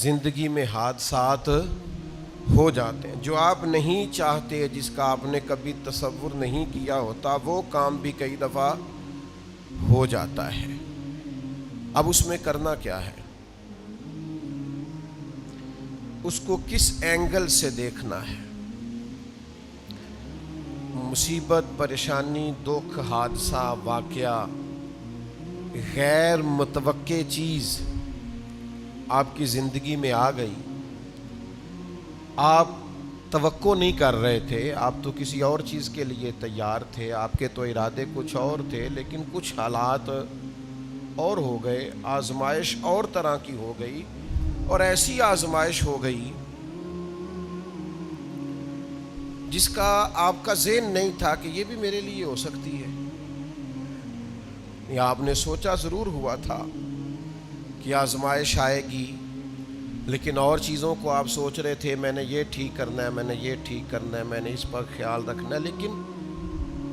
زندگی میں حادثات ہو جاتے ہیں جو آپ نہیں چاہتے، جس کا آپ نے کبھی تصور نہیں کیا ہوتا، وہ کام بھی کئی دفعہ ہو جاتا ہے۔ اب اس میں کرنا کیا ہے؟ اس کو کس اینگل سے دیکھنا ہے؟ مصیبت، پریشانی، دکھ، حادثہ، واقعہ، غیر متوقع چیز آپ کی زندگی میں آ گئی، آپ توقع نہیں کر رہے تھے، آپ تو کسی اور چیز کے لیے تیار تھے، آپ کے تو ارادے کچھ اور تھے، لیکن کچھ حالات اور ہو گئے، آزمائش اور طرح کی ہو گئی، اور ایسی آزمائش ہو گئی جس کا آپ کا ذہن نہیں تھا کہ یہ بھی میرے لیے ہو سکتی ہے، یا آپ نے سوچا ضرور ہوا تھا کہ آزمائش آئے گی، لیکن اور چیزوں کو آپ سوچ رہے تھے، میں نے یہ ٹھیک کرنا ہے، میں نے یہ ٹھیک کرنا ہے، میں نے اس پر خیال رکھنا ہے، لیکن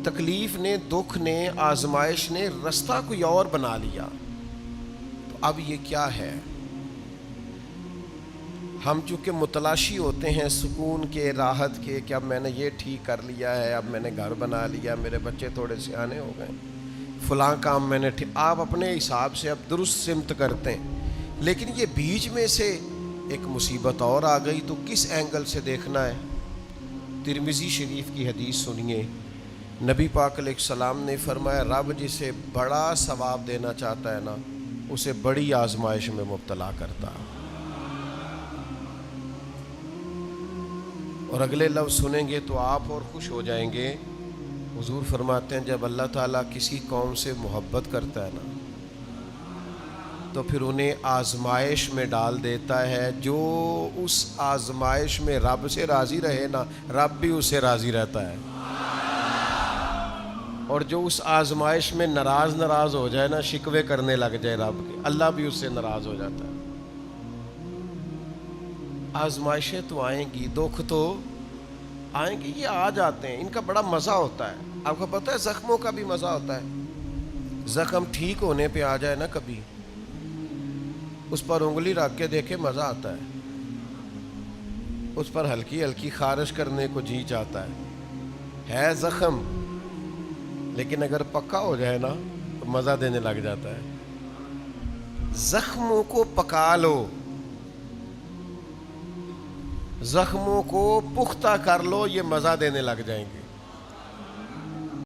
تکلیف نے، دکھ نے، آزمائش نے رستہ کوئی اور بنا لیا۔ تو اب یہ کیا ہے؟ ہم چونکہ متلاشی ہوتے ہیں سکون کے، راحت کے، کہ اب میں نے یہ ٹھیک کر لیا ہے، اب میں نے گھر بنا لیا، میرے بچے تھوڑے سیانے ہو گئے، فلاں کام میں نے آپ اپنے حساب سے اب درست سمت کرتے ہیں، لیکن یہ بیچ میں سے ایک مصیبت اور آ گئی، تو کس اینگل سے دیکھنا ہے؟ ترمذی شریف کی حدیث سنیے، نبی پاک علیہ السلام نے فرمایا، رب جسے بڑا ثواب دینا چاہتا ہے نا، اسے بڑی آزمائش میں مبتلا کرتا۔ اور اگلے لفظ سنیں گے تو آپ اور خوش ہو جائیں گے۔ حضور فرماتے ہیں جب اللہ تعالیٰ کسی قوم سے محبت کرتا ہے نا، تو پھر انہیں آزمائش میں ڈال دیتا ہے، جو اس آزمائش میں رب سے راضی رہے نا، رب بھی اس سے راضی رہتا ہے، اور جو اس آزمائش میں ناراض ہو جائے نا، شکوے کرنے لگ جائے رب کے، اللہ بھی اس سے ناراض ہو جاتا ہے۔ آزمائشیں تو آئیں گی، دکھ تو آئیں گی، یہ آ جاتے ہیں، ان کا بڑا مزہ ہوتا ہے۔ آپ کو پتہ ہے زخموں کا بھی مزہ ہوتا ہے، زخم ٹھیک ہونے پہ آ جائے نا کبھی، اس پر انگلی رکھ کے دیکھے مزہ آتا ہے، اس پر ہلکی ہلکی خارش کرنے کو جی چاہتا ہے زخم، لیکن اگر پکا ہو جائے نا تو مزہ دینے لگ جاتا ہے۔ زخموں کو پکا لو، زخموں کو پختہ کر لو، یہ مزہ دینے لگ جائیں گے۔